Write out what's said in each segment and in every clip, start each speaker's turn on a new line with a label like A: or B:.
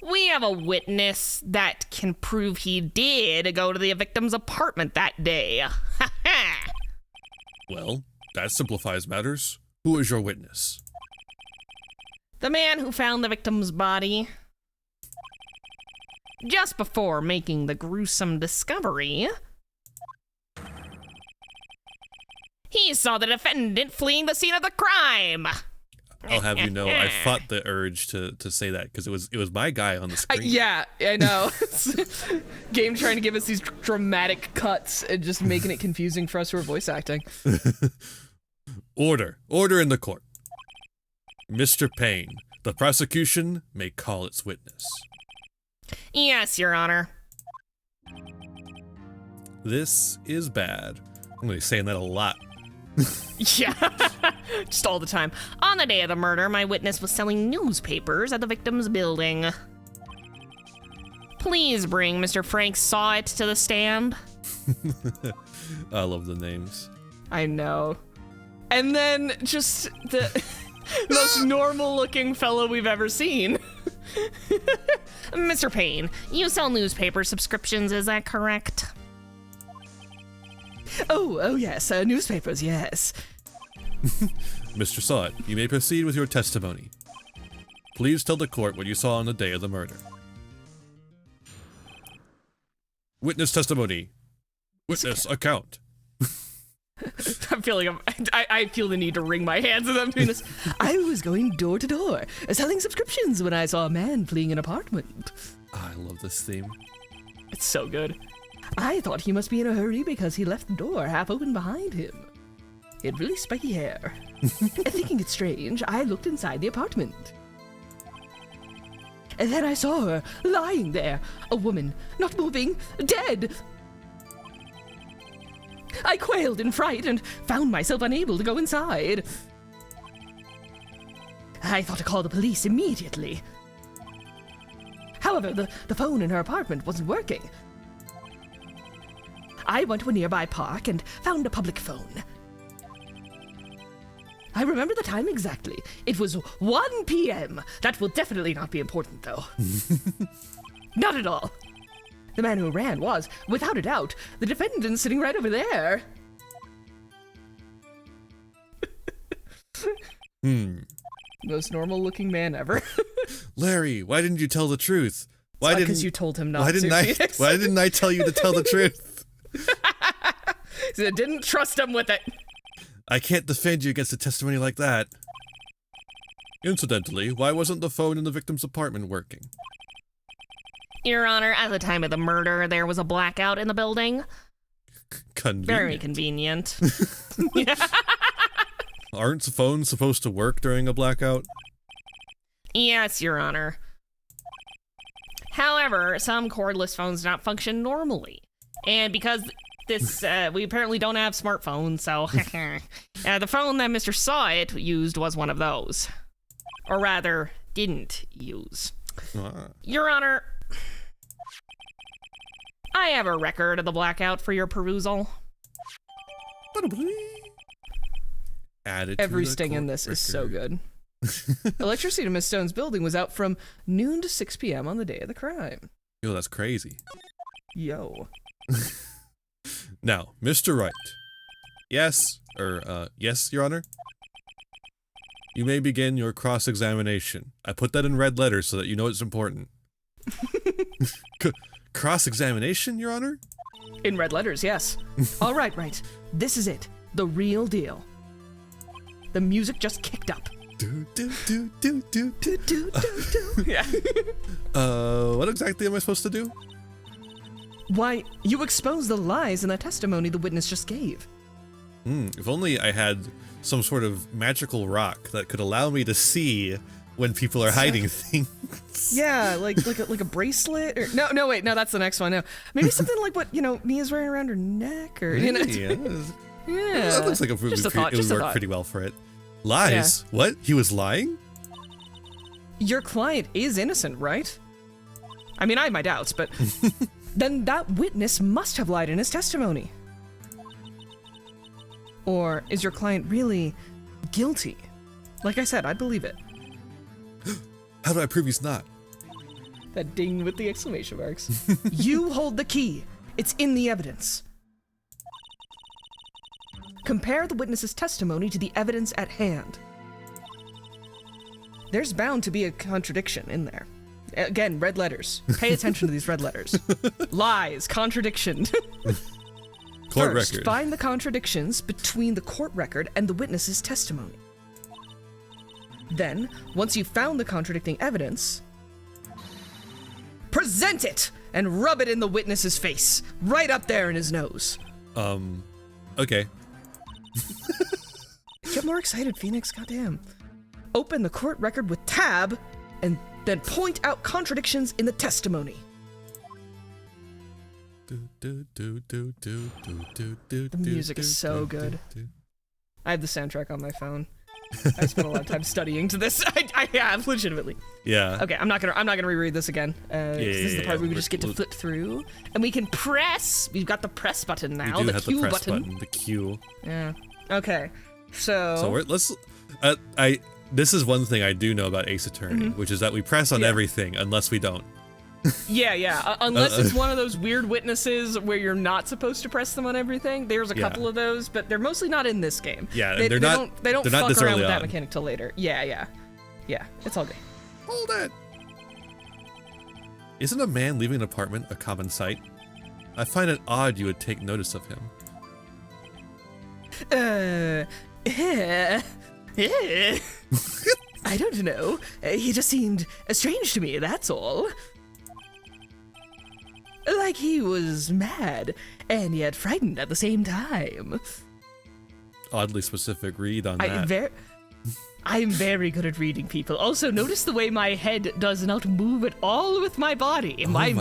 A: We have a witness that can prove he did go to the victim's apartment that day.
B: Well, that simplifies matters. Who is your witness?
A: The man who found the victim's body. Just before making the gruesome discovery, he saw the defendant fleeing the scene of the crime.
B: I'll have you know, I fought the urge to say that because it was my guy on the screen.
C: Yeah, I know. Game trying to give us these dramatic cuts and just making it confusing for us who are voice acting.
B: Order in the court. Mr. Payne, the prosecution may call its witness.
A: Yes, Your Honor.
B: This is bad. I'm going to be saying that a lot.
A: Yeah, just all the time. On the day of the murder, my witness was selling newspapers at the victim's building. Please bring Mr. Frank Saw It to the stand.
B: I love the names.
C: I know. And then just the most normal looking fellow we've ever seen.
A: Mr. Payne, you sell newspaper subscriptions, is that correct?
C: Oh yes, newspapers, yes.
B: Mr. Sawit, you may proceed with your testimony. Please tell the court what you saw on the day of the murder. Witness testimony. Witness account.
C: I'm feeling, I feel the need to wring my hands as I'm doing this. I was going door to door, selling subscriptions when I saw a man fleeing an apartment.
B: I love this theme.
C: It's so good. I thought he must be in a hurry because he left the door half open behind him. He had really spiky hair. Thinking it strange, I looked inside the apartment. And then I saw her lying there, a woman, not moving, dead. I quailed in fright and found myself unable to go inside. I thought to call the police immediately. However, the phone in her apartment wasn't working. I went to a nearby park and found a public phone. I remember the time exactly. It was 1 p.m. That will definitely not be important, though. Not at all. The man who ran was, without a doubt, the defendant sitting right over there. Most normal-looking man ever.
B: Larry, why didn't you tell the truth? Why didn't?
C: Because you told him not
B: why
C: to.
B: Why didn't I tell you to tell the truth?
C: So I didn't trust him with it.
B: I can't defend you against a testimony like that. Incidentally, why wasn't the phone in the victim's apartment working?
A: Your Honor, at the time of the murder, there was a blackout in the building.
B: Convenient.
A: Very convenient.
B: Aren't phones supposed to work during a blackout?
A: Yes, Your Honor. However, some cordless phones do not function normally. And because this, we apparently don't have smartphones, so the phone that Mr. Sawit used was one of those. Or rather, didn't use. Your Honor, I have a record of the blackout for your perusal.
B: Added
C: Every
B: to the
C: sting in
B: court
C: this is so
B: record.
C: good. Electricity to Miss Stone's building was out from noon to 6 p.m. on the day of the crime.
B: Yo, that's crazy.
C: Yo.
B: Now, Mr. Wright. Yes, yes, Your Honor? You may begin your cross-examination. I put that in red letters so that you know it's important. Cross-examination, Your Honor?
C: In red letters, yes. All right, right. This is it. The real deal. The music just kicked up. Yeah.
B: What exactly am I supposed to do?
C: Why, you expose the lies in the testimony the witness just gave.
B: If only I had some sort of magical rock that could allow me to see when people are hiding things.
C: Yeah, like a bracelet or no wait, no, that's the next one. No, maybe something like what Mia's wearing around her neck or
B: Yeah.
C: Yeah.
B: That looks like it would work pretty well for it. Lies? Yeah. What? He was lying?
C: Your client is innocent, right? I mean, I have my doubts, but then that witness must have lied in his testimony. Or is your client really guilty? Like I said, I believe it.
B: How do I prove he's not?
C: That ding with the exclamation marks. You hold the key. It's in the evidence. Compare the witness's testimony to the evidence at hand. There's bound to be a contradiction in there. Again, red letters. Pay attention to these red letters. Lies, contradiction.
B: Court
C: First,
B: record.
C: find the contradictions between the court record and the witness's testimony. Then, once you've found the contradicting evidence, present it and rub it in the witness's face, right up there in his nose.
B: Okay.
C: Get more excited, Phoenix, goddamn. Open the court record with tab, and then point out contradictions in the testimony.
B: The
C: music is so good. I have the soundtrack on my phone. I spent a lot of time studying to this. I have, legitimately.
B: Yeah.
C: Okay, I'm not gonna reread this again. This is the part where we just get to
B: We'll-
C: flip through, and we can press. We've got the press button now.
B: We do
C: The
B: have
C: Q
B: the press
C: button.
B: The Q.
C: Yeah. Okay. So.
B: So let's. This is one thing I do know about Ace Attorney, which is that we press on
C: Yeah.
B: everything unless we don't.
C: Yeah. Unless it's one of those weird witnesses where you're not supposed to press them on everything. There's a
B: Yeah.
C: couple of those, but they're mostly not in this game.
B: Yeah,
C: they,
B: they're
C: they
B: not-
C: Don't, they don't
B: they're not
C: fuck
B: this
C: around
B: early
C: with that
B: on.
C: mechanic till later. Yeah. It's all good.
B: Hold it. Isn't a man leaving an apartment a common sight? I find it odd you would take notice of him.
C: I don't know. He just seemed strange to me, that's all. Like he was mad and yet frightened at the same time.
B: Oddly specific read on that.
C: I'm very good at reading people. Also, notice the way my head does not move at all with my body.
B: my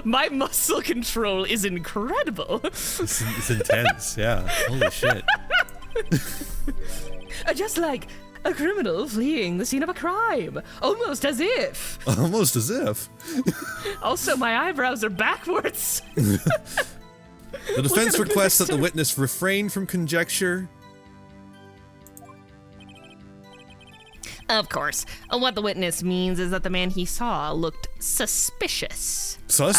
C: My muscle control is incredible.
B: It's intense, yeah. Holy shit.
C: Just like a criminal fleeing the scene of a crime. Almost as if.
B: Almost as if.
C: Also, my eyebrows are backwards.
B: The defense
C: at him
B: requests that
C: next
B: the
C: to-
B: witness refrain from conjecture.
A: Of course. What the witness means is that the man he saw looked suspicious.
B: Sus?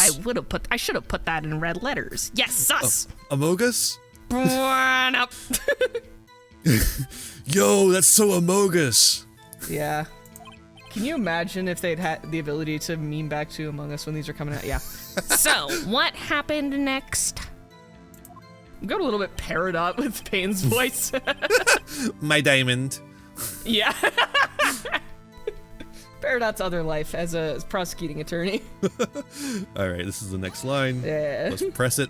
A: I should have put that in red letters. Yes, sus.
B: Amogus?
A: Nope.
B: Yo, that's so amogus.
C: Yeah. Can you imagine if they'd had the ability to meme back to Among Us when these are coming out? Yeah.
A: So, what happened next?
C: Got a little bit Peridot with Payne's voice.
B: My diamond.
C: Yeah. Peridot's other life as a prosecuting attorney.
B: All right, this is the next line.
C: Yeah.
B: Let's press it.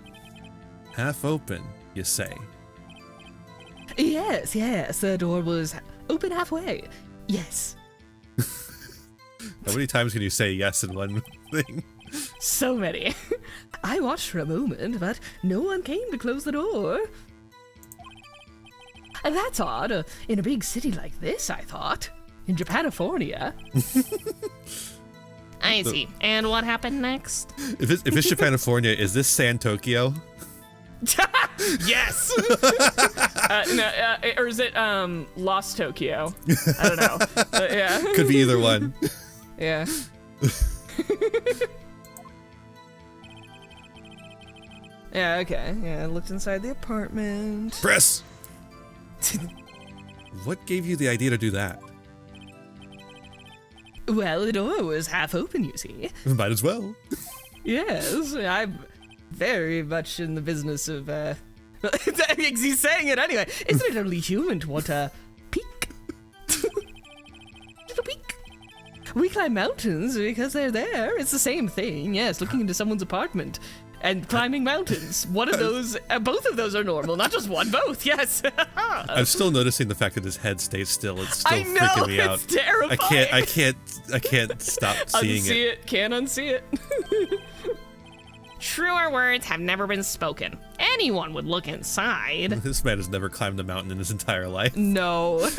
B: Half open, you say.
C: Yes, the door was open halfway. Yes.
B: How many times can you say yes in one thing?
C: So many. I watched for a moment, but no one came to close the door. That's odd. In a big city like this, I thought. In Japanafornia.
A: I see. And what happened next?
B: If it's Japanafornia, is this San Tokyo?
C: Yes! Or is it Lost Tokyo? I don't know. Yeah.
B: Could be either one.
C: Yeah. Yeah, okay. Yeah, I looked inside the apartment.
B: Press! What gave you the idea to do that?
C: Well, the door was half open, you see.
B: Might as well.
C: Yes, I'm very much in the business of, he's saying it anyway. Isn't it only human to want a peek? Little peek. We climb mountains because they're there. It's the same thing, yes, looking into someone's apartment and climbing mountains. One of those, both of those are normal, not just one, both, yes.
B: I'm still noticing the fact that his head stays still. It's still
C: I know,
B: freaking me out.
C: it's terrifying.
B: I can't stop seeing
C: Unsee it. Can't unsee it.
A: Truer words have never been spoken. Anyone would look inside.
B: This man has never climbed a mountain in his entire life.
C: No.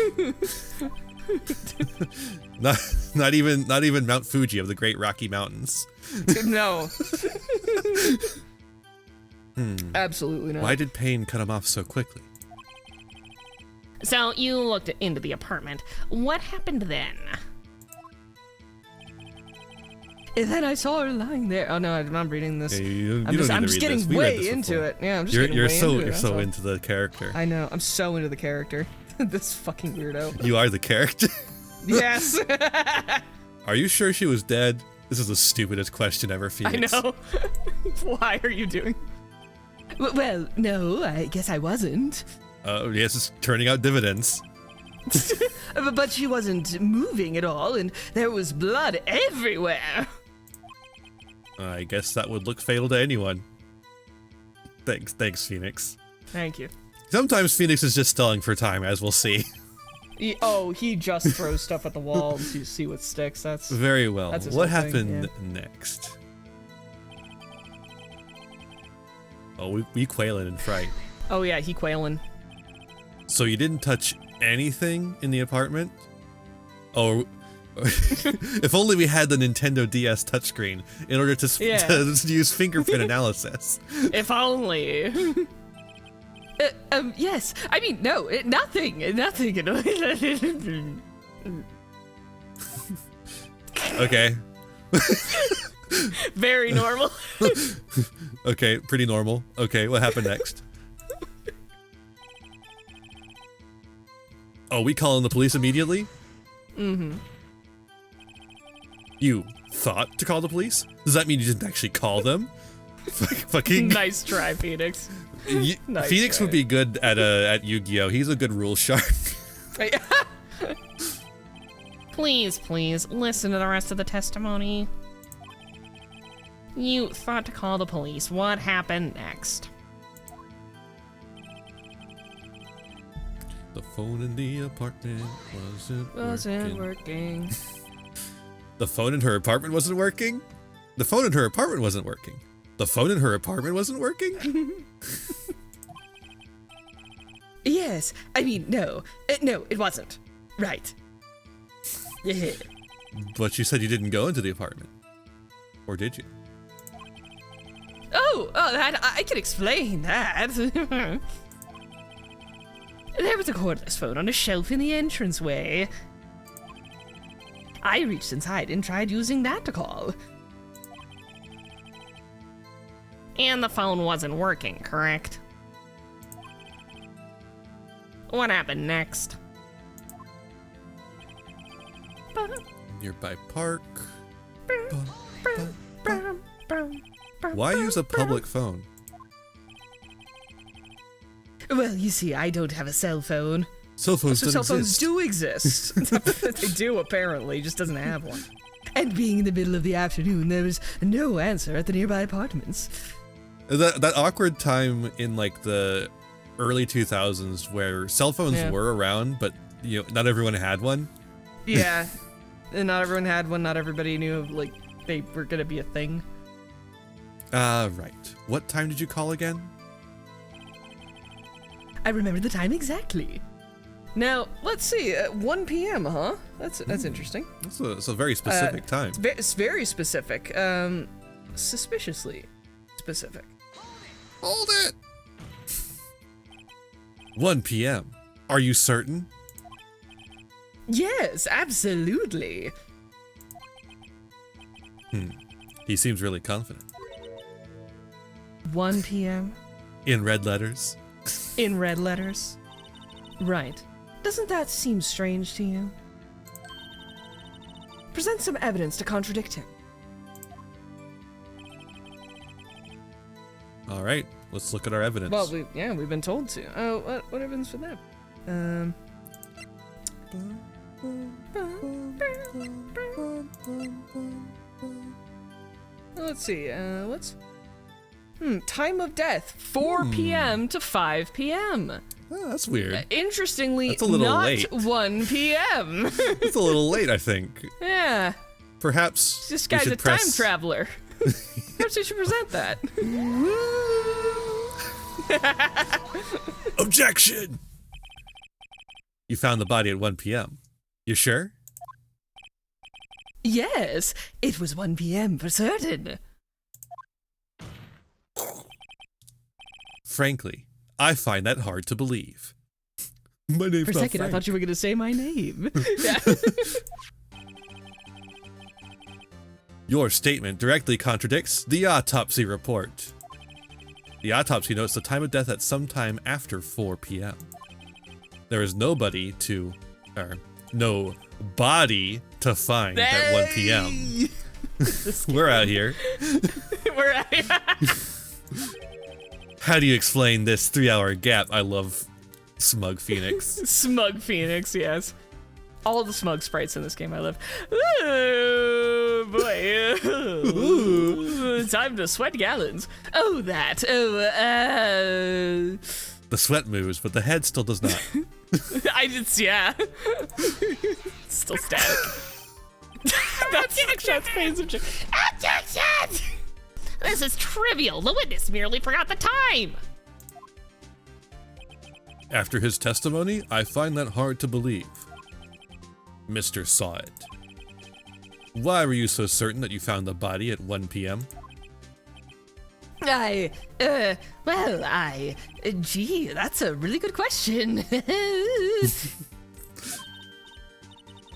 B: Not even Mount Fuji of the Great Rocky Mountains.
C: No. Absolutely not.
B: Why did Payne cut him off so quickly?
A: So you looked into the apartment. What happened then?
C: And then I saw her lying there. Oh no, I'm not reading this.
B: Yeah, you
C: I'm
B: don't need to
C: just
B: read
C: getting
B: this. We read
C: way
B: this
C: into
B: before.
C: it. Yeah, I'm just
B: You're
C: getting way into it.
B: you're so into the character.
C: I know. I'm so into the character. This fucking weirdo.
B: You are the character.
C: Yes.
B: Are you sure she was dead? This is the stupidest question ever, Phoenix.
C: I know. Why are you doing? Well, no, I guess I wasn't.
B: Yes, it's turning out dividends.
C: But she wasn't moving at all, and there was blood everywhere.
B: I guess that would look fatal to anyone. Thanks, Phoenix.
C: Thank you.
B: Sometimes Phoenix is just stalling for time, as we'll see.
C: He just throws stuff at the wall to see what sticks. That's
B: Very well.
C: That's his
B: What
C: whole thing,
B: happened next? Oh, we Quailin and Fright.
C: Oh yeah, he Quailin.
B: So you didn't touch anything in the apartment? Oh, if only we had the Nintendo DS touchscreen in order to use fingerprint analysis.
C: If only. Yes. I mean, no, nothing.
B: Okay.
C: Very normal.
B: Okay, pretty normal. Okay, what happened next? Oh, we call in the police immediately?
C: Mm-hmm.
B: You thought to call the police? Does that mean you didn't actually call them? Fucking
C: Nice try, Phoenix. Nice
B: Phoenix
C: try.
B: would be good at Yu-Gi-Oh! He's a good rule shark.
A: Please, listen to the rest of the testimony. You thought to call the police. What happened next?
B: The phone in the apartment wasn't
C: working.
B: The phone in her apartment wasn't working? The phone in her apartment wasn't working. The phone in her apartment wasn't working?
C: Yes. I mean, no. No, it wasn't. Right. Yeah.
B: But you said you didn't go into the apartment. Or did you?
C: Oh, that I can explain that. There was a cordless phone on a shelf in the entranceway. I reached inside and tried using that to call.
A: And the phone wasn't working, correct? What happened next?
B: Nearby park. Why use a public phone?
C: Well, you see, I don't have a cell phone.
B: Cell phones
C: So
B: don't
C: cell phones
B: exist.
C: do exist. They do, apparently, just doesn't have one. And being in the middle of the afternoon, there was no answer at the nearby apartments.
B: That awkward time in like the early 2000s where cell phones were around, but you know, not everyone had one.
C: Yeah. And not everyone had one, not everybody knew, like, they were gonna be a thing.
B: Right. What time did you call again?
C: I remember the time exactly. Now, let's see, 1 p.m., huh? That's interesting.
B: It's a very specific time.
C: It's very specific. Suspiciously specific.
B: Hold it! 1 p.m. Are you certain?
C: Yes, absolutely.
B: He seems really confident.
C: 1 p.m.
B: In red letters.
C: in red letters. Right. Doesn't that seem strange to you? Present some evidence to contradict him.
B: All right, let's look at our evidence.
C: Well, we've been told to. Oh, what evidence for that? Let's see. Time of death: 4 p.m. to 5 p.m.
B: Oh, that's weird.
C: Interestingly,
B: That's a little
C: not
B: late.
C: 1 p.m.
B: It's a little late, I think.
C: Yeah,
B: Perhaps
C: this
B: we
C: guy's
B: should
C: a
B: press...
C: time traveler. Perhaps we should present that.
B: Objection! You found the body at 1 p.m. You sure?
C: Yes, it was 1 p.m. for certain.
B: Frankly, I find that hard to believe. My name's
C: For a
B: not
C: second, I
B: Frank.
C: thought you were going to say my name. Yeah.
B: Your statement directly contradicts the autopsy report. The autopsy notes the time of death at some time after 4 p.m. There is no body to find at 1 p.m. We're out here.
A: We're out here.
B: How do you explain this 3-hour gap? I love Smug Phoenix.
A: Smug Phoenix, yes. All the smug sprites in this game I love. Ooh, boy. Ooh. Time to sweat gallons. Oh, that. Oh,
B: The sweat moves, but the head still does not.
A: yeah. Still static. That's phase of Objection! This is trivial. The witness merely forgot the time.
B: After his testimony, I find that hard to believe. Mr. Saw It. Why were you so certain that you found the body at 1 p.m.?
C: Gee, that's a really good question.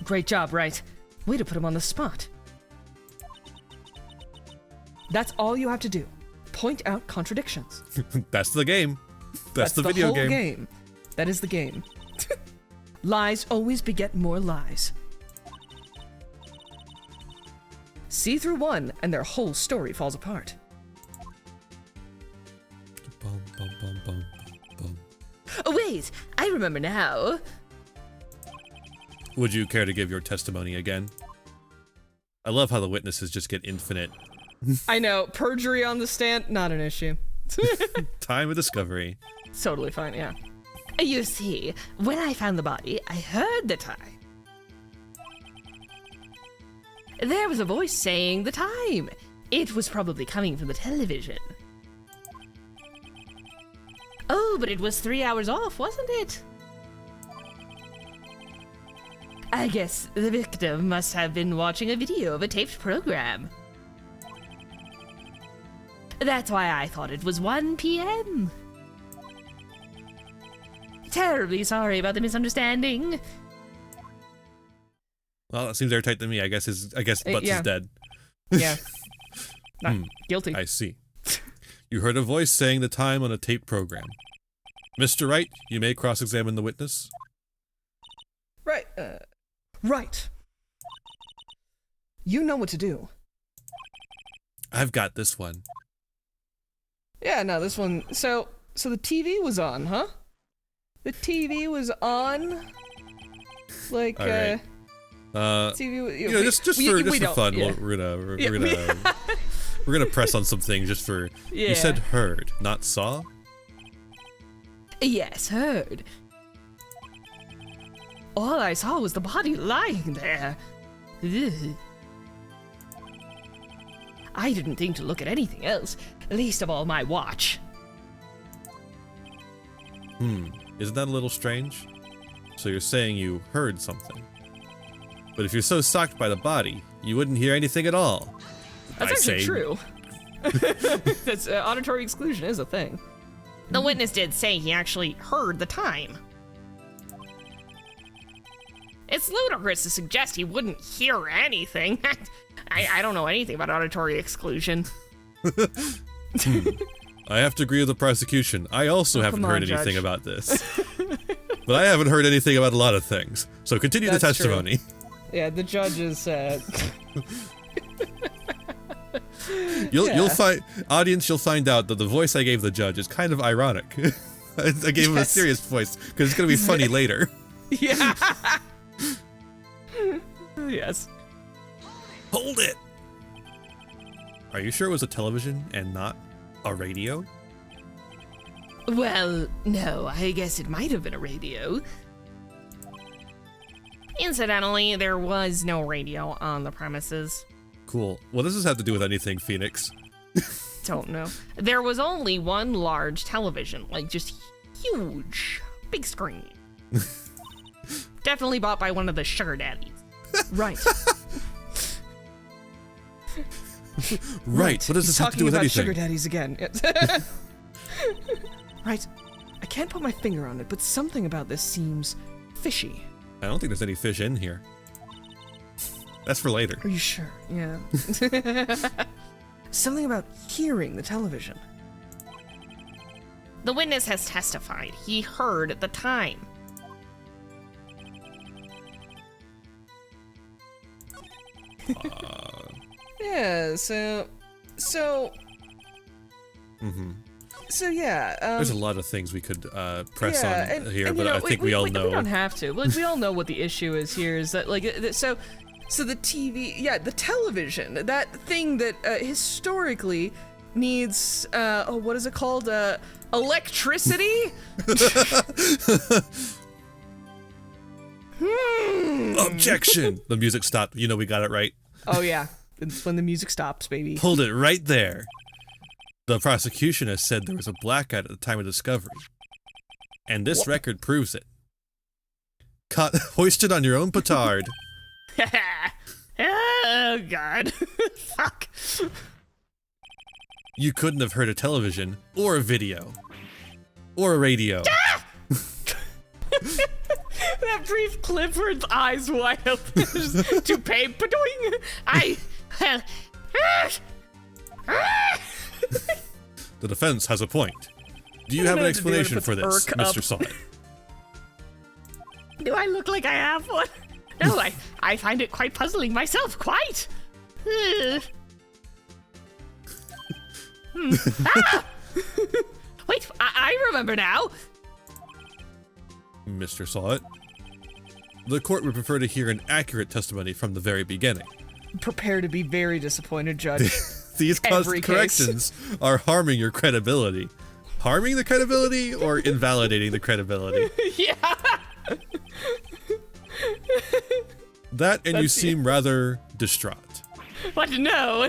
C: Great job, Wright. Way to put him on the spot. That's all you have to do. Point out contradictions.
B: That's the game. That's the video
C: whole
B: game.
C: That is the game. Lies always beget more lies. See through one, and their whole story falls apart.
B: Bum, bum, bum, bum, bum.
C: Oh, wait! I remember now.
B: Would you care to give your testimony again? I love how the witnesses just get infinite.
A: I know. Perjury on the stand, not an issue.
B: Time of discovery.
A: Totally fine, yeah.
C: You see, when I found the body, I heard the time. There was a voice saying the time. It was probably coming from the television. Oh, but it was 3 hours off, wasn't it? I guess the victim must have been watching a video of a taped program. That's why I thought it was 1 p.m. Terribly sorry about the misunderstanding.
B: Well, that seems airtight to me. I guess Butts is dead.
A: Yeah. Not guilty.
B: I see. You heard a voice saying the time on a tape program. Mr. Wright, you may cross-examine the witness.
C: Right. You know what to do.
B: I've got this one.
A: Yeah, no, this one. So the TV was on, huh? The TV was on. Like,
B: all right.
A: TV.
B: Just for fun,
A: yeah.
B: we're gonna press on some things just for.
A: Yeah.
B: You said heard, not saw.
C: Yes, heard. All I saw was the body lying there. Ugh. I didn't think to look at anything else, least of all my watch.
B: Isn't that a little strange? So you're saying you heard something. But if you're so shocked by the body, you wouldn't hear anything at all.
A: That's actually true. That's auditory exclusion is a thing. The witness did say he actually heard the time. It's ludicrous to suggest he wouldn't hear anything. I don't know anything about auditory exclusion.
B: I have to agree with the prosecution. I also haven't heard anything about this. But I haven't heard anything about a lot of things. So continue the testimony.
A: True. Yeah, the judge is
B: You'll find, audience, you'll find out that the voice I gave the judge is kind of ironic. I gave him a serious voice because it's going to be funny later.
A: Yeah. Yes.
B: Hold it! Are you sure it was a television and not a radio?
C: Well, no, I guess it might have been a radio.
A: Incidentally, there was no radio on the premises.
B: Cool. What does this have to do with anything, Phoenix?
A: Don't know. There was only one large television, like just huge, big screen. Definitely bought by one of the sugar daddies.
C: Right.
B: Right. What does this have to do with anything?
C: Sugar daddies again. Right. I can't put my finger on it, but something about this seems fishy.
B: I don't think there's any fish in here. That's for later.
C: Are you sure? Yeah. Something about hearing the television.
A: The witness has testified he heard the time.
C: Yeah, so yeah.
B: There's a lot of things we could press
C: yeah,
B: on here,
C: and,
B: but I think we all know.
C: We don't have to. Like, we all know what the issue is here. Is that like so the TV? Yeah, the television. That thing that historically needs what is it called? Electricity.
B: Objection! The music stopped. You know we got it right.
C: Oh yeah, it's when the music stops, baby.
B: Hold it right there. The prosecution has said there was a blackout at the time of discovery. And this record proves it. Caught hoisted on your own petard.
A: Oh, God. Fuck.
B: You couldn't have heard a television, or a video, or a radio.
C: That brief clip where its eyes wide open, just toupee, padoing.
B: The defense has a point. Do you have an explanation for this, Mr. Salt?
A: Do I look like I have one? No, I find it quite puzzling myself, quite. Wait, I remember now.
B: Mr. Salt, the court would prefer to hear an accurate testimony from the very beginning.
C: Prepare to be very disappointed, Judge.
B: These constant corrections are harming your credibility. Harming the credibility or invalidating the credibility?
C: Yeah.
B: That and you seem rather distraught.
A: What? No.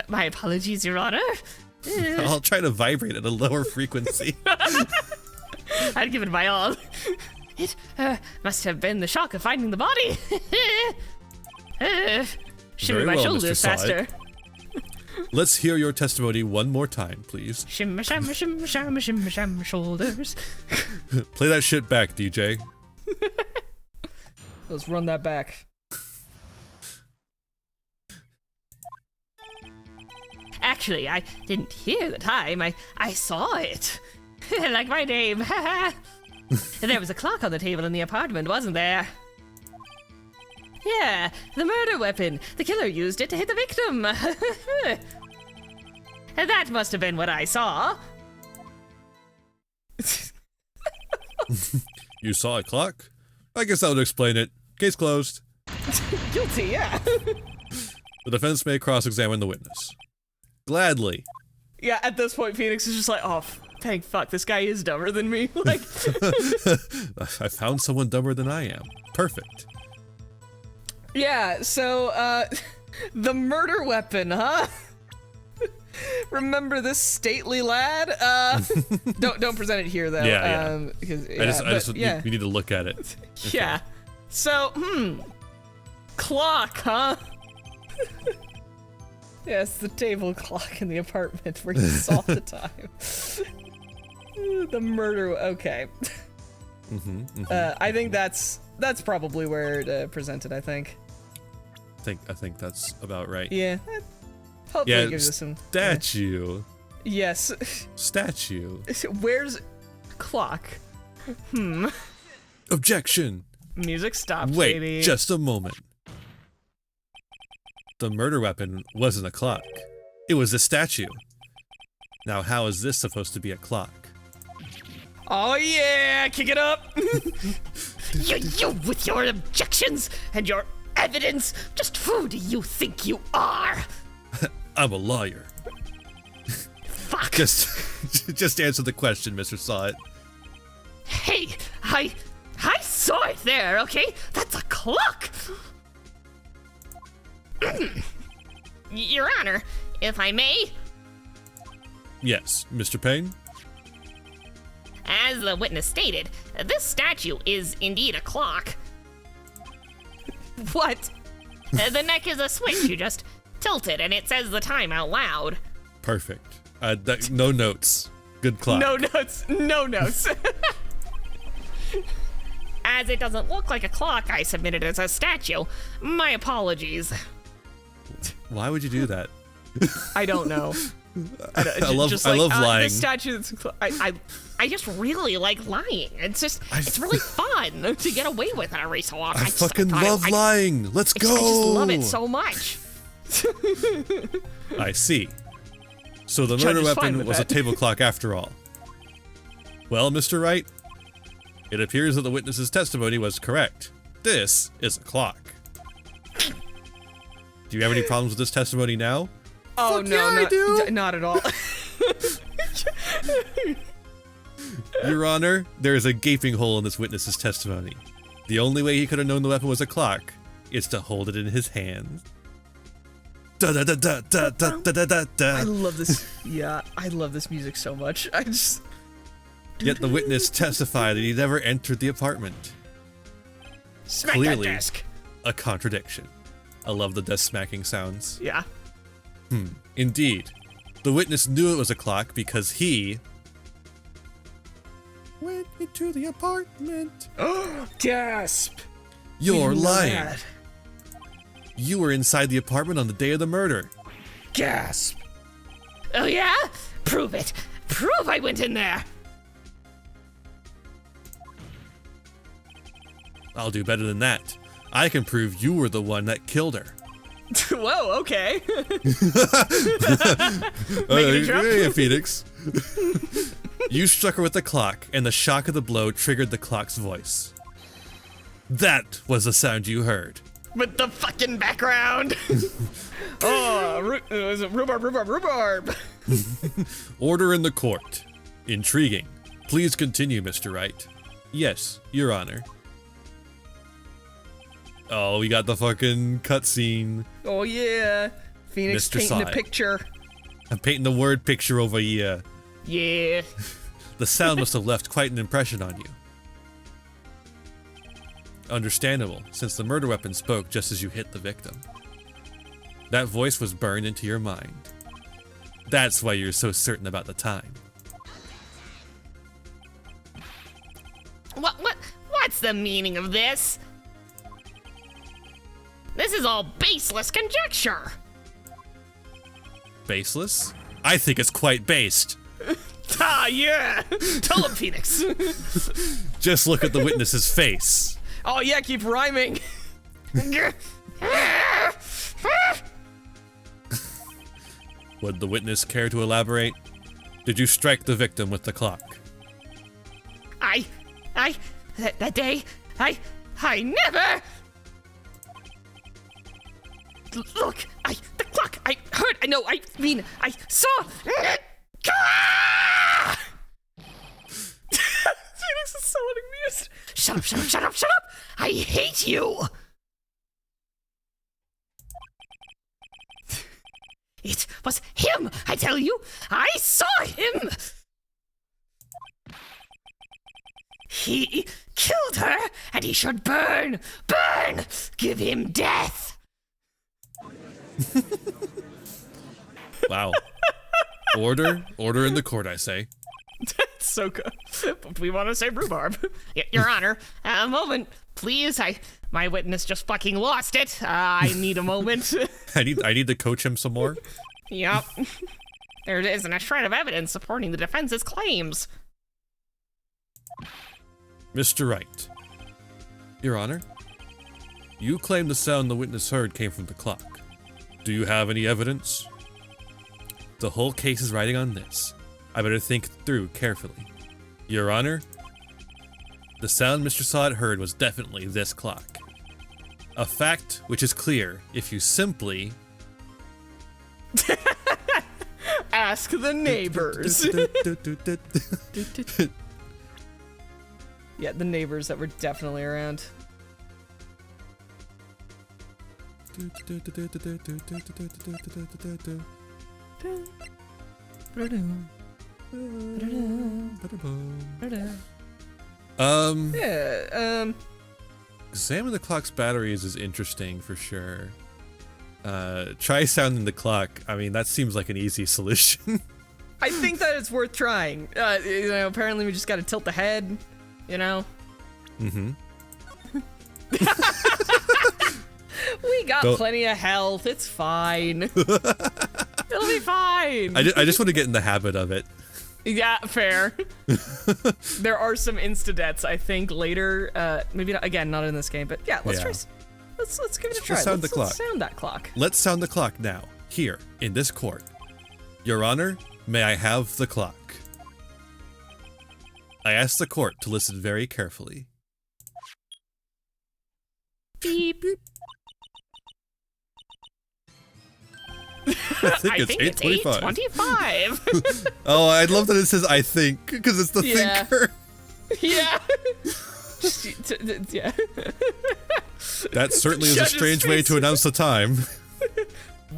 A: My apologies, Your Honor.
B: I'll try to vibrate at a lower frequency.
A: I'd give it my all. It must have been the shock of finding the body. Shimmy my shoulders faster.
B: Let's hear your testimony one more time, please.
A: Shimmy, shimmy, shimmy, shimmy, shimmy, shimmy, shoulders.
B: Play that shit back, DJ.
C: Let's run that back.
A: Actually, I didn't hear the time. I saw it. Like my name. There was a clock on the table in the apartment, wasn't there? Yeah, the murder weapon. The killer used it to hit the victim. That must have been what I saw.
B: You saw a clock? I guess that would explain it. Case closed.
C: Guilty, yeah.
B: The defense may cross-examine the witness. Gladly.
C: Yeah, at this point, Phoenix is just like, oh, thank fuck, this guy is dumber than me. Like,
B: I found someone dumber than I am. Perfect.
C: Yeah, so, the murder weapon, huh? Remember this stately lad? Don't present it here though.
B: Yeah.
C: Because
B: we need to look at it.
C: Yeah. So, clock, huh? Yes, the table clock in the apartment where you saw the time. The murder. Okay. I think that's probably where it presented. I think
B: that's about right.
C: Yeah. Hopefully it gives us some
B: statue.
C: Yes.
B: Statue.
C: Where's clock?
B: Objection.
C: Music stops.
B: Wait,
C: baby.
B: just a moment. The murder weapon wasn't a clock. It was a statue. Now, how is this supposed to be a clock?
C: Oh yeah, kick it up.
A: You with your objections and your evidence. Just who do you think you are?
B: I'm a lawyer.
A: Fuck.
B: Just answer the question, Mr. Saw It.
A: Hey, I saw it there, okay? That's a clock! Your Honor, if I may?
B: Yes, Mr. Payne?
A: As the witness stated, this statue is indeed a clock.
C: What?
A: The neck is a switch, you just tilt it and it says the time out loud.
B: Perfect. No notes. Good clock.
C: No notes.
A: as it doesn't look like a clock, I submitted as a statue. My apologies.
B: Why would you do that?
C: I don't know.
B: I love lying.
C: This statue,
A: I just really like lying. It's really fun to get away with it every so often.
B: I fucking love lying. Let's go.
A: I just love it so much.
B: I see. So the murder weapon was a table clock after all. Well, Mr. Wright, it appears that the witness's testimony was correct. This is a clock. Do you have any problems with this testimony now?
C: Oh, no, not at all.
B: Your Honor, there is a gaping hole in this witness's testimony. The only way he could have known the weapon was a clock is to hold it in his hand. Da da da da da da da da da.
C: I love this. Yeah, I love this music so much.
B: Yet the witness testified that he never entered the apartment.
A: Smack
B: Clearly,
A: that desk.
B: a contradiction. I love the desk smacking sounds.
C: Yeah.
B: Indeed. The witness knew it was a clock because he went into the apartment.
C: Gasp.
B: You're lying. You were inside the apartment on the day of the murder.
C: Gasp.
A: Oh yeah? Prove it. Prove I went in there.
B: I'll do better than that. I can prove you were the one that killed her.
C: Whoa, okay.
B: Hey, Phoenix. You struck her with the clock, and the shock of the blow triggered the clock's voice. That was the sound you heard.
A: With the fucking background.
C: Was it rhubarb?
B: Order in the court. Intriguing. Please continue, Mr. Wright. Yes, Your Honor. Oh, we got the fucking cutscene.
C: Oh yeah, Phoenix
B: Mr.
C: painting
B: Sai.
C: the picture.
B: I'm painting the word picture over here.
A: Yeah.
B: The sound must have left quite an impression on you. Understandable, since the murder weapon spoke just as you hit the victim. That voice was burned into your mind. That's why you're so certain about the time.
A: What's the meaning of this? This is all baseless conjecture.
B: Baseless? I think it's quite based.
A: Ah, yeah. Tell him, Phoenix.
B: Just look at the witness's face.
C: Oh yeah, keep rhyming.
B: Would the witness care to elaborate? Did you strike the victim with the clock?
A: That day, I never. Look, the clock, I heard, I saw.
C: Phoenix is so amused.
A: Shut up. I hate you. It was him, I tell you. I saw him. He killed her, and he should burn. Give him death.
B: Wow. Order in the court, I say.
C: That's so good. But we want to say rhubarb.
A: Your Honor, a moment, please. My witness just fucking lost it. I need a moment.
B: I need to coach him some more.
A: Yep. There isn't a shred of evidence supporting the defense's claims.
B: Mr. Wright. Your Honor, you claim the sound the witness heard came from the clock. Do you have any evidence? The whole case is riding on this. I better think through carefully. Your Honor, the sound Mr. Sod heard was definitely this clock. A fact which is clear if you simply
C: Ask the neighbors. Yeah, the neighbors that were definitely around.
B: Examine the clock's batteries is interesting for sure. Try sounding the clock. I mean, that seems like an easy solution.
C: I think that it's worth trying. Apparently we just gotta tilt the head, you know?
B: Mm-hmm.
A: got plenty of health. It's fine. It'll be fine.
B: I just want to get in the habit of it.
A: Yeah, fair. There are some insta-deaths, I think, later. Maybe not, again, not in this game, but yeah, let's try. Let's give it a try.
B: Let's sound the clock.
A: Let's sound that clock.
B: Let's sound the clock now, here, in this court. Your Honor, may I have the clock? I ask the court to listen very carefully.
A: Beep.
B: I think it's
A: 8:25.
B: Oh, I love that it says I think, because it's the thinker.
A: Yeah. Yeah.
B: That certainly is a strange way to announce the time.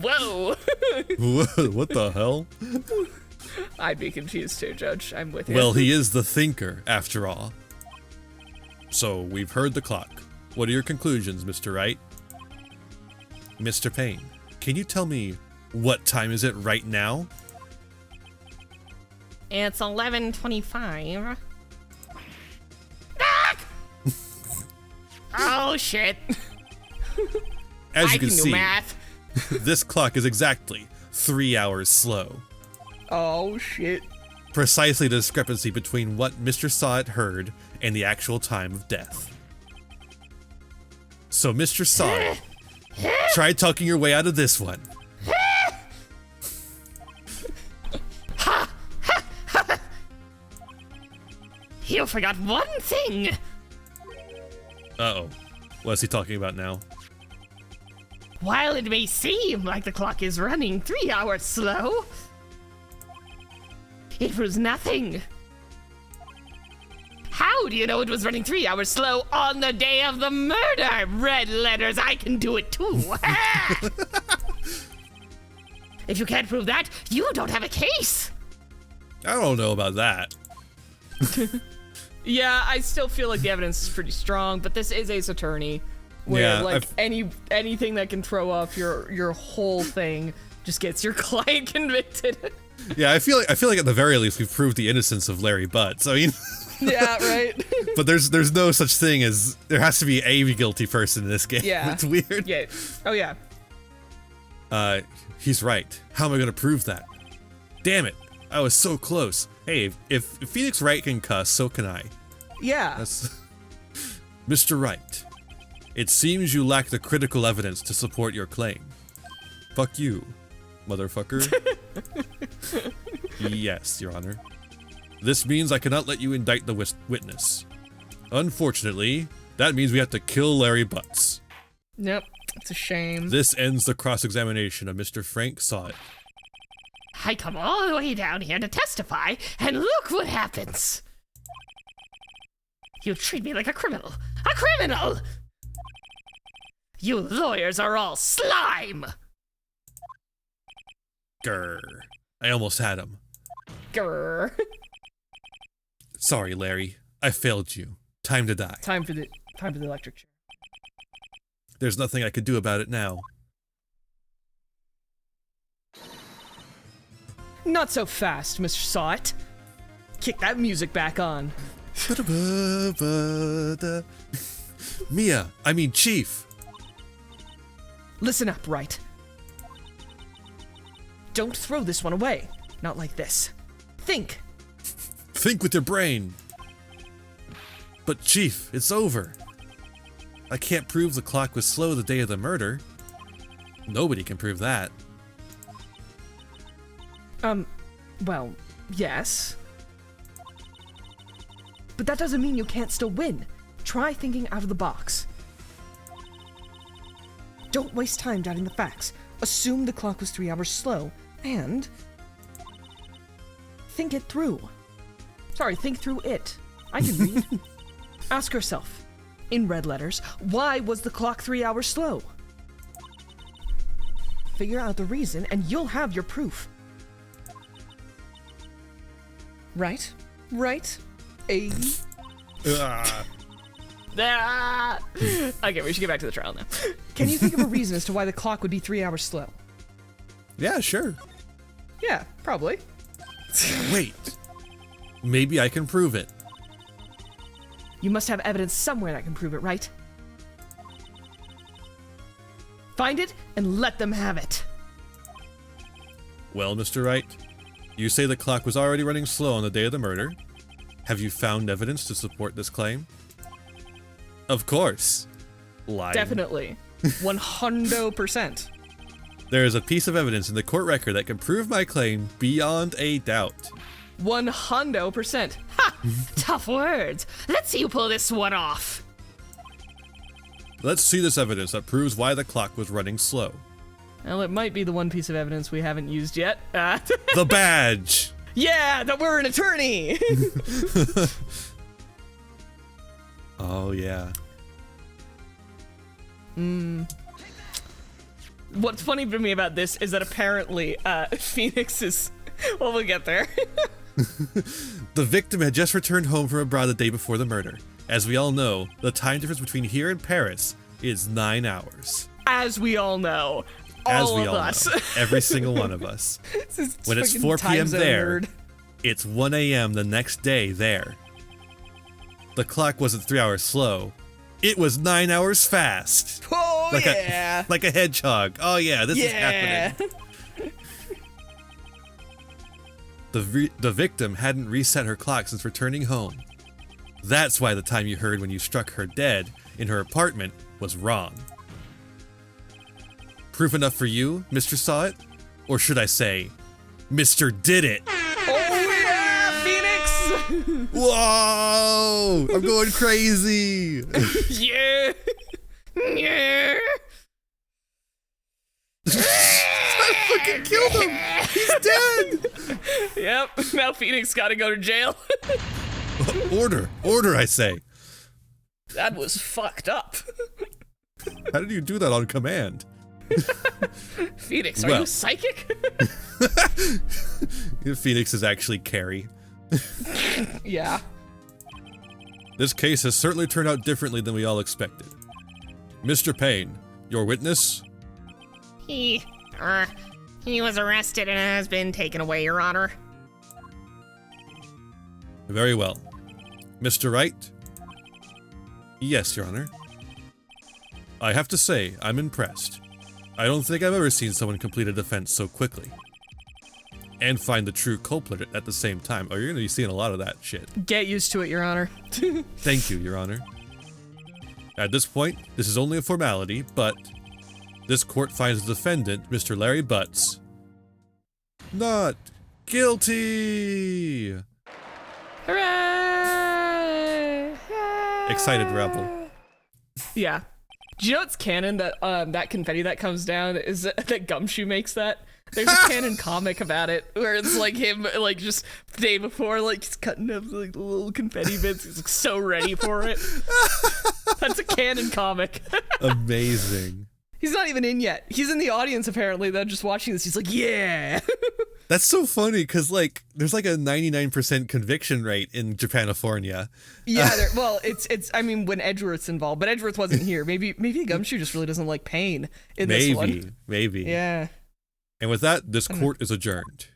A: Whoa.
B: What the hell?
A: I'd be confused too, Judge. I'm with you.
B: Well, he is the thinker, after all. So, we've heard the clock. What are your conclusions, Mr. Wright? Mr. Payne, can you tell me what time is it right now?
A: It's 11:25. Oh, shit.
B: As you can
A: do
B: see,
A: math.
B: this clock is exactly 3 hours slow.
A: Oh, shit.
B: Precisely the discrepancy between what Mr. Sawit heard and the actual time of death. So, Mr. Sawit, try talking your way out of this one.
A: You forgot one thing.
B: Uh-oh. What's he talking about now?
A: While it may seem like the clock is running 3 hours slow, it was nothing. How do you know it was running 3 hours slow on the day of the murder? Red letters, I can do it too. If you can't prove that, you don't have a case.
B: I don't know about that.
A: Yeah, I still feel like the evidence is pretty strong, but this is Ace Attorney, where
B: Yeah,
A: like anything that can throw off your whole thing just gets your client convicted.
B: Yeah, I feel like at the very least we've proved the innocence of Larry Butts. I mean,
A: Yeah, right.
B: but there's no such thing as there has to be a guilty person in this game.
A: Yeah,
B: It's weird.
A: Yeah. Oh yeah.
B: He's right. How am I gonna prove that? Damn it! I was so close. Hey, if Phoenix Wright can cuss, so can I.
A: Yeah.
B: That's Mr. Wright. It seems you lack the critical evidence to support your claim. Fuck you, motherfucker. Yes, Your Honor. This means I cannot let you indict the witness. Unfortunately, that means we have to kill Larry Butts.
A: Yep. It's a shame.
B: This ends the cross-examination of Mr. Frank Sawit.
A: I come all the way down here to testify, and look what happens. You treat me like a criminal. A criminal! You lawyers are all slime!
B: Grr. I almost had him.
A: Grr.
B: Sorry, Larry. I failed you. Time to die.
A: Time for the electric chair.
B: There's nothing I could do about it now.
C: Not so fast, Mr. Sawit. Kick that music back on.
B: Chief.
C: Listen up, Wright. Don't throw this one away. Not like this. Think.
B: Think with your brain. But Chief, it's over. I can't prove the clock was slow the day of the murder. Nobody can prove that.
C: Well, yes. But that doesn't mean you can't still win. Try thinking out of the box. Don't waste time doubting the facts. Assume the clock was 3 hours slow, and think it through. Sorry, think through it. I can read. Ask yourself, in red letters, why was the clock 3 hours slow? Figure out the reason, and you'll have your proof. Right? Right?
B: Ah.
A: Okay, we should get back to the trial now.
C: Can you think of a reason as to why the clock would be 3 hours slow?
B: Yeah, sure.
C: Yeah, probably.
B: Wait. Maybe I can prove it.
C: You must have evidence somewhere that can prove it, right? Find it and let them have it.
B: Well, Mr. Wright, you say the clock was already running slow on the day of the murder. Have you found evidence to support this claim? Of course. Lying.
A: Definitely. 100%.
B: There is a piece of evidence in the court record that can prove my claim beyond a doubt.
A: 100%. Ha! Tough words. Let's see you pull this one off.
B: Let's see this evidence that proves why the clock was running slow.
A: Well, it might be the one piece of evidence we haven't used yet.
B: The badge!
A: Yeah, that we're an attorney!
B: Oh, yeah.
A: What's funny to me about this is that apparently Phoenix is... Well, we'll get there.
B: The victim had just returned home from abroad the day before the murder. As we all know, the time difference between here and Paris is 9 hours.
A: As we all know.
B: As we
A: of
B: all
A: us.
B: know. Every single one of us. When it's
A: fucking
B: 4
A: time
B: p.m.
A: zone
B: there,
A: nerd.
B: it's 1 a.m. the next day there. The clock wasn't 3 hours slow. It was 9 hours fast.
A: Oh,
B: like
A: yeah.
B: like a hedgehog. Oh, yeah, this is happening. The victim hadn't reset her clock since returning home. That's why the time you heard when you struck her dead in her apartment was wrong. Proof enough for you, Mr. Saw It? Or should I say, Mr. Did It?
A: Oh, yeah, Phoenix!
B: Whoa! I'm going crazy!
A: Yeah! Yeah!
B: I fucking killed him! He's dead!
A: Yep, now Phoenix gotta go to jail.
B: Order, I say.
A: That was fucked up.
B: How did you do that on command?
A: Phoenix, are you psychic?
B: Phoenix is actually Carrie.
A: Yeah.
B: This case has certainly turned out differently than we all expected. Mr. Payne, your witness?
A: He was arrested and has been taken away, Your Honor.
B: Very well. Mr. Wright? Yes, Your Honor. I have to say, I'm impressed. I don't think I've ever seen someone complete a defense so quickly. And find the true culprit at the same time. Oh, you're gonna be seeing a lot of that shit.
A: Get used to it, Your Honor.
B: Thank you, Your Honor. At this point, this is only a formality, but this court finds the defendant, Mr. Larry Butts, not guilty!
A: Hooray!
B: Excited rebel.
A: Yeah. Do you know it's canon that that confetti that comes down is that Gumshoe makes that? There's a canon comic about it where it's like him, like just the day before, like he's cutting up like the little confetti bits. He's like so ready for it. That's a canon comic.
B: Amazing.
A: He's not even in yet. He's in the audience apparently. Though, just watching this. He's like, yeah.
B: That's so funny because like there's like a 99% conviction rate in Japanafornia.
A: Yeah, well, it's. I mean, when Edgeworth's involved, but Edgeworth wasn't here. Maybe Gumshoe just really doesn't like pain in this one.
B: Maybe.
A: Yeah.
B: And with that, this court is adjourned.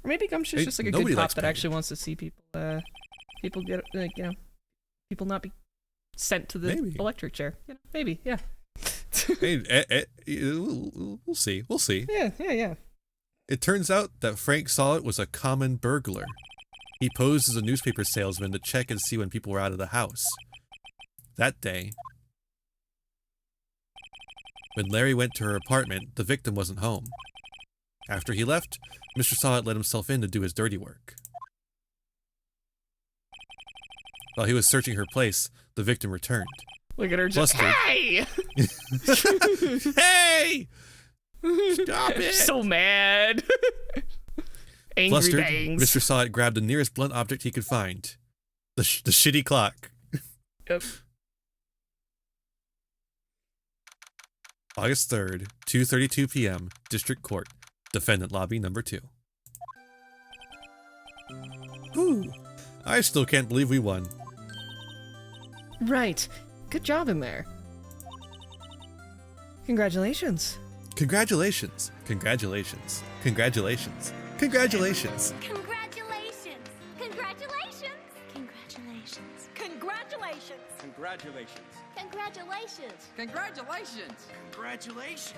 A: Or maybe Gumshoe's just like a good cop that actually wants to see people, people get like people not be sent to the electric chair. You know, maybe, yeah.
B: Hey, we'll see. We'll see.
A: Yeah.
B: It turns out that Frank Saw It was a common burglar. He posed as a newspaper salesman to check and see when people were out of the house. That day, when Larry went to her apartment, the victim wasn't home. After he left, Mr. Saw It let himself in to do his dirty work. While he was searching her place, the victim returned.
A: Look at her just, hey!
B: Hey! Stop it!
A: So mad. Angry
B: Flustered,
A: bangs.
B: Mr. Saw It grabbed the nearest blunt object he could find. The shitty clock.
A: Yep.
B: August 3rd, 2:32 p.m., District Court, Defendant Lobby Number 2. Ooh, I still can't believe we won.
C: Right. Good job in there. Congratulations.
B: Congratulations. Congratulations. Congratulations. Congratulations.
D: Congratulations! Congratulations! Congratulations!
E: Congratulations!
F: Congratulations.
D: Congratulations!
E: Congratulations!
F: Congratulations!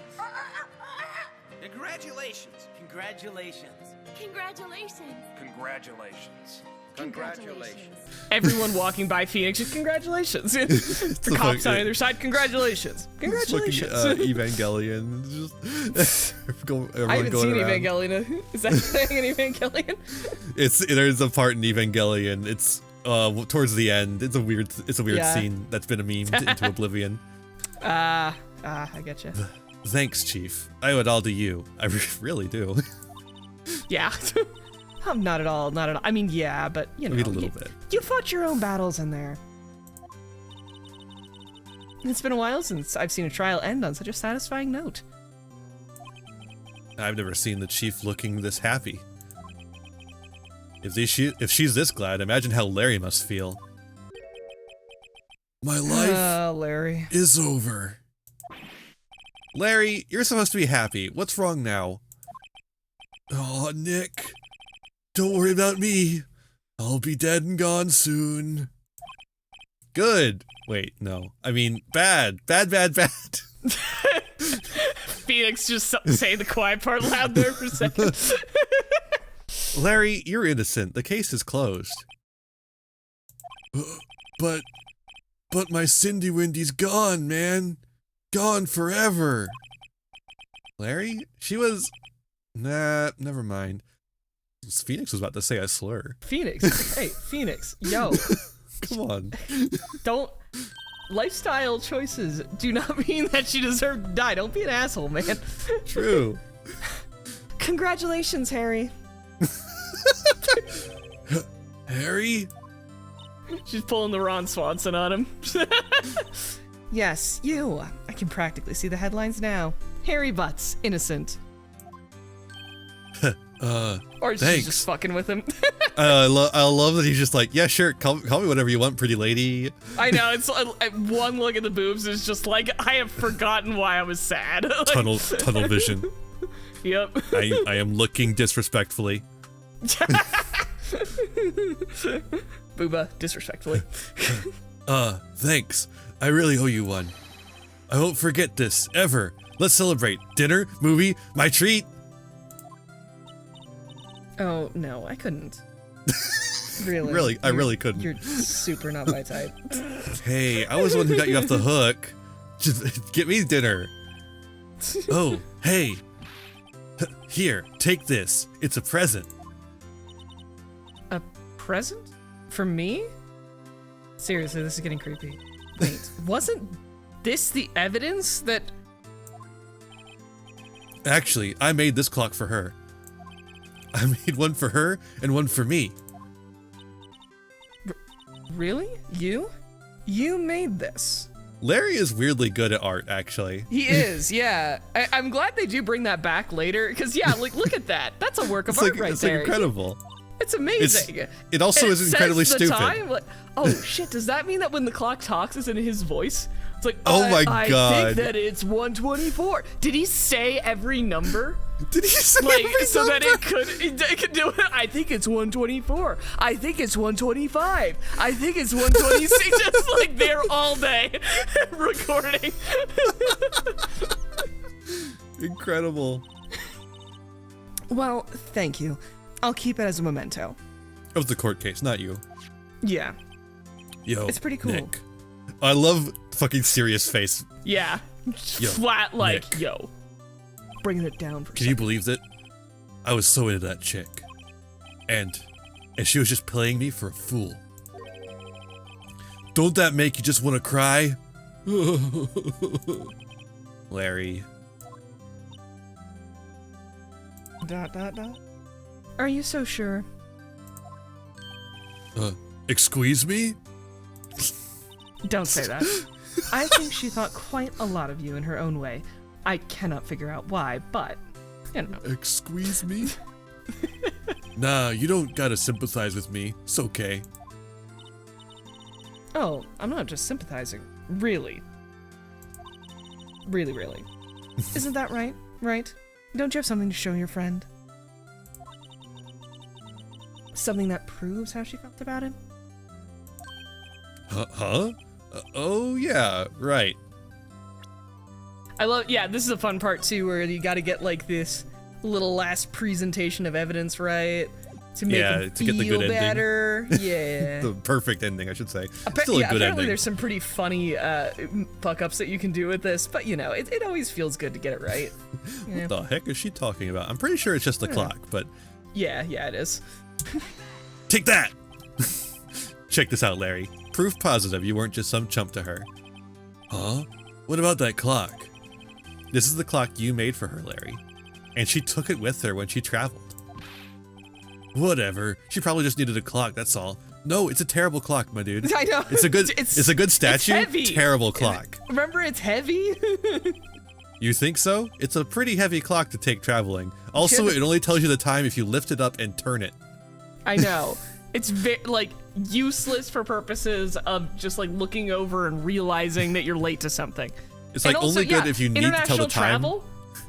F: Congratulations! Congratulations!
D: Congratulations!
F: Congratulations!
D: Congratulations!
A: Everyone walking by Phoenix, just congratulations. The cops on either side, congratulations. Congratulations.
B: Evangelion. Just
A: I haven't seen
B: around.
A: Evangelion. Is that thing in Evangelion?
B: There's a part in Evangelion. It's towards the end. It's a weird
A: Yeah.
B: scene that's been memed into oblivion.
A: I get you.
B: Thanks, Chief. I owe it all to you. I really do.
A: Yeah. Not at all. I mean, yeah, but you know.
B: I mean, a little bit.
A: You fought your own battles in there. It's been a while since I've seen a trial end on such a satisfying note.
B: I've never seen the Chief looking this happy. If she's this glad, imagine how Larry must feel. My life
A: Larry.
B: is over. Larry, you're supposed to be happy. What's wrong now? Oh, Nick. Don't worry about me. I'll be dead and gone soon. Good. Wait, no. I mean, bad. Bad.
A: Phoenix just saying the quiet part loud there for a second.
B: Larry, you're innocent. The case is closed. But my Cindy Windy's gone, man. Gone forever. Larry? She was... Nah, never mind. Phoenix was about to say a slur.
A: Phoenix. Hey, Phoenix. Yo.
B: Come on.
A: Don't... Lifestyle choices do not mean that she deserved to die. Don't be an asshole, man.
B: True.
A: Congratulations, Harry.
B: Harry?
A: She's pulling the Ron Swanson on him. Yes, you. I can practically see the headlines now. Harry Butts, innocent. Or she's
B: thanks.
A: just fucking with him.
B: I love that he's just like, yeah, sure, call me whatever you want, pretty lady.
A: I know, it's one look at the boobs is just like, I have forgotten why I was sad. Like,
B: Tunnel vision.
A: Yep.
B: I am looking disrespectfully.
A: Booba, disrespectfully.
B: Thanks. I really owe you one. I won't forget this, ever. Let's celebrate. Dinner, movie, my treat.
A: Oh, no, I couldn't. Really?
B: Really, I really couldn't.
A: You're super not my type.
B: Hey, I was the one who got you off the hook. Just get me dinner. Oh, hey. Here, take this. It's a present.
A: A present? For me? Seriously, this is getting creepy. Wait, wasn't this the evidence that...
B: Actually, I made this clock for her. I made one for her and one for me.
A: Really? You? You made this?
B: Larry is weirdly good at art, actually.
A: He is, yeah. I'm glad they do bring that back later, because yeah, like look at that. That's a work of art right
B: it's
A: there.
B: Like incredible.
A: It's amazing.
B: It also
A: And
B: is
A: it
B: incredibly
A: says the
B: stupid.
A: time, like, oh shit, does that mean that when the clock talks it's in his voice? It's like,
B: Oh my
A: I
B: God.
A: think that it's 124. Did he say every number?
B: Did he say
A: Like,
B: every
A: so
B: number?
A: that it could do it. I think it's 124. I think it's 125. I think it's 126. Just like there all day recording.
B: Incredible.
A: Well, thank you. I'll keep it as a memento.
B: It was the court case, not you.
A: Yeah.
B: Yo,
A: It's pretty cool.
B: Nick. I love fucking serious face.
A: Yeah.
B: Yo,
A: Flat like,
B: Nick.
A: yo. Bringing it down for a
B: Can you
A: second.
B: believe that? I was so into that chick. And she was just playing me for a fool. Don't that make you just want to cry? Larry. ...
A: Are you so sure?
B: Excuse me?
A: Don't say that. I think she thought quite a lot of you in her own way. I cannot figure out why, but, you know.
B: Excuse me? Nah, you don't gotta sympathize with me. It's okay.
A: Oh, I'm not just sympathizing. Really. Really, really. Isn't that right? Right? Don't you have something to show your friend? Something that proves how she felt about him?
B: Huh? Oh, yeah, right.
C: I love, yeah, this is a fun part too, where you gotta get like this little last presentation of evidence, right? To make him
B: to get the good
C: better. Yeah.
B: The perfect ending, I should say. Still a good
C: apparently
B: ending.
C: there's some pretty funny fuck-ups that you can do with this, but you know, it always feels good to get it right. Yeah.
B: What the heck is she talking about? I'm pretty sure it's just the clock, but...
C: Yeah, it is.
B: Take that! Check this out, Larry. Proof positive you weren't just some chump to her. Huh? What about that clock? This is the clock you made for her, Larry. And she took it with her when she traveled. Whatever. She probably just needed a clock, that's all. No, it's a terrible clock, my dude.
C: I know.
B: It's a good statue.
C: It's heavy.
B: Terrible clock.
C: Remember, it's heavy?
B: You think so? It's a pretty heavy clock to take traveling. Also, it only tells you the time if you lift it up and turn it.
C: I know. It's like useless for purposes of just like looking over and realizing that you're late to something.
B: It's like
C: also,
B: only good if you need to tell the time.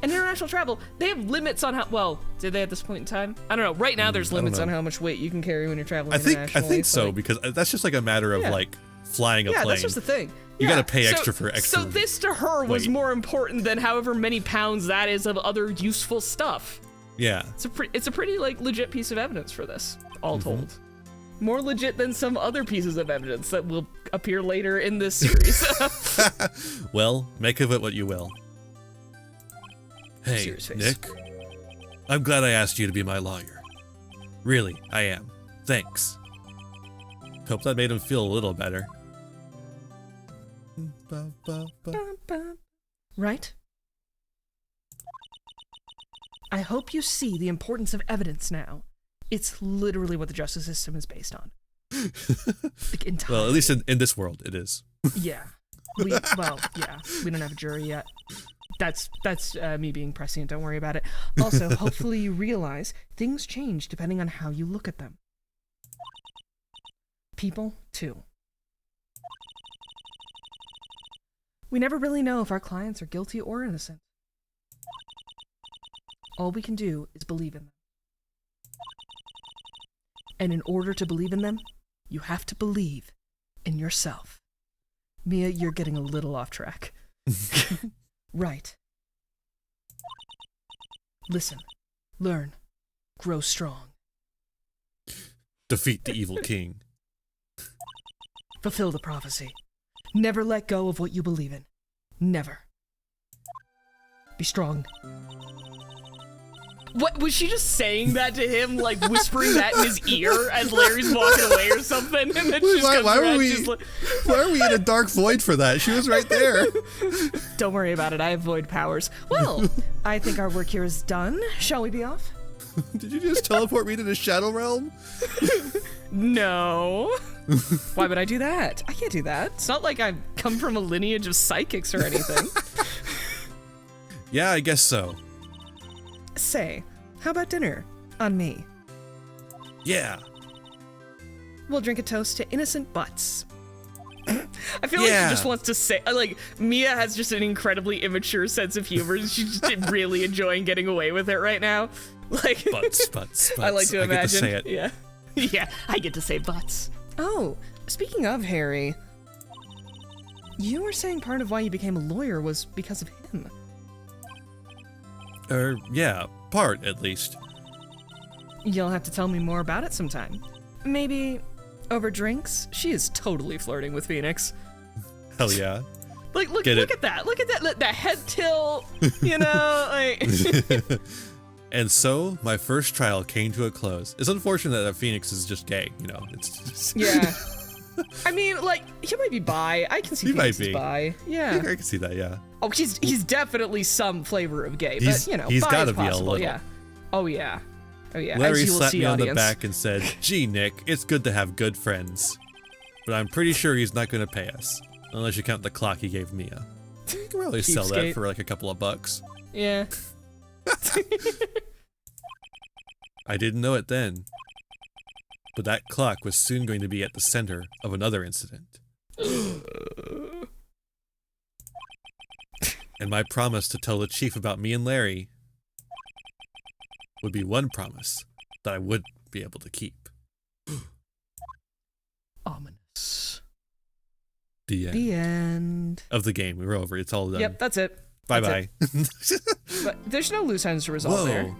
C: International travel, they have limits on how, well, did they at this point in time? I don't know. Right now there's limits on how much weight you can carry when you're traveling internationally.
B: I think so, because that's just like a matter of like flying a plane.
C: Yeah, that's just the thing.
B: You gotta pay extra for extra.
C: So this to her was
B: weight.
C: more important than however many pounds that is of other useful stuff.
B: Yeah.
C: It's a pretty like legit piece of evidence for this, all told. More legit than some other pieces of evidence that will appear later in this series.
B: Well, make of it what you will. Hey, Nick. I'm glad I asked you to be my lawyer. Really, I am. Thanks. Hope that made him feel a little better.
C: Right? I hope you see the importance of evidence now. It's literally what the justice system is based on. Like, entirely.
B: Well, at least in this world, it is.
C: Yeah. We don't have a jury yet. That's me being prescient, don't worry about it. Also, hopefully you realize things change depending on how you look at them. People, too. We never really know if our clients are guilty or innocent. All we can do is believe in them. And in order to believe in them, you have to believe in yourself. Mia, you're getting a little off track. Right. Listen, learn, grow strong.
B: Defeat the evil king.
C: Fulfill the prophecy. Never let go of what you believe in. Never. Be strong. What, was she just saying that to him, like whispering that in his ear as Larry's walking away or something? And then
B: Why were we in a dark void for that? She was right there.
C: Don't worry about it, I have void powers. Well, I think our work here is done. Shall we be off?
B: Did you just teleport me to the Shadow Realm?
C: No. Why would I do that? I can't do that. It's not like I come from a lineage of psychics or anything.
B: Yeah, I guess so.
C: Say, how about dinner? On me.
B: Yeah.
C: We'll drink a toast to innocent butts. I feel like she just wants to say, like, Mia has just an incredibly immature sense of humor. She's just really enjoying getting away with it right now. Like,
B: butts.
C: I like to imagine.
B: I get to say it.
C: Yeah. Yeah, I get to say butts. Oh, speaking of Harry, you were saying part of why you became a lawyer was because of him.
B: Yeah, part at least.
C: You'll have to tell me more about it sometime. Maybe over drinks? She is totally flirting with Phoenix.
B: Hell yeah.
C: Like, look at that. Look at that head tilt, you know, like.
B: And so, my first trial came to a close. It's unfortunate that Phoenix is just gay, you know. It's just...
C: Yeah. I mean, like, he might be bi. I can see Phoenix is bi. Yeah.
B: I can see that, yeah.
C: Oh, he's definitely some flavor of gay, but, you know,
B: he's got to
C: bi
B: be
C: is possible,
B: a little.
C: yeah. Oh, yeah. Oh, yeah.
B: Larry slapped me on the back and said, "Gee, Nick, it's good to have good friends. But I'm pretty sure he's not going to pay us. Unless you count the clock he gave Mia. You can probably sell that for like a couple of bucks."
C: Yeah.
B: I didn't know it then. But that clock was soon going to be at the center of another incident. And my promise to tell the chief about me and Larry would be one promise that I would be able to keep.
C: Ominous.
B: The end.
C: The end.
B: Of the game. We're over. It's all done.
C: Yep, that's it.
B: Bye-bye.
C: But there's no loose ends to resolve there.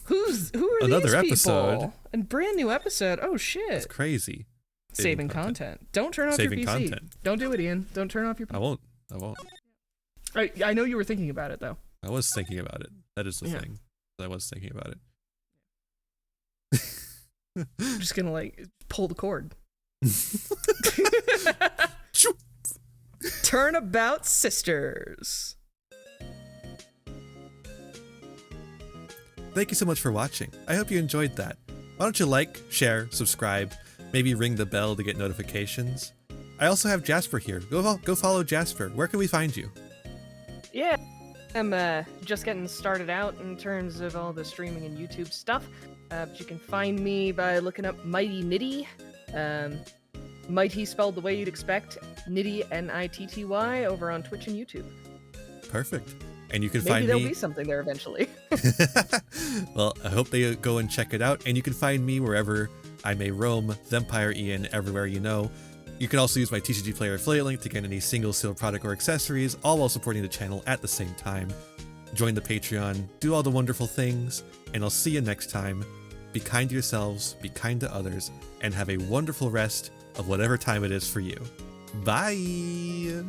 C: Who are
B: Another
C: these
B: episode.
C: people? A brand new episode. Oh shit.
B: That's crazy.
C: Saving content. Don't turn off your PC.
B: Content.
C: Don't do it, Ian. Don't turn off your PC.
B: I won't.
C: I know you were thinking about it though.
B: I was thinking about it. That is the thing. I was thinking about it.
C: I'm just gonna like pull the cord. Turnabout Sisters.
B: Thank you so much for watching. I hope you enjoyed that. Why don't you like, share, subscribe, maybe ring the bell to get notifications. I also have Jasper here. Go follow Jasper. Where can we find you?
C: Yeah, I'm just getting started out in terms of all the streaming and YouTube stuff. But you can find me by looking up Mighty Nitty. Mighty spelled the way you'd expect. Nitty, Nitty, over on Twitch and YouTube.
B: Perfect. And you can
C: Maybe
B: find me.
C: there'll be something there eventually.
B: Well, I hope they go and check it out. And you can find me wherever I may roam. Vampire Iain, everywhere you know. You can also use my TCG Player affiliate link to get any single sealed product or accessories, all while supporting the channel at the same time. Join the Patreon, do all the wonderful things, and I'll see you next time. Be kind to yourselves, be kind to others, and have a wonderful rest of whatever time it is for you. Bye!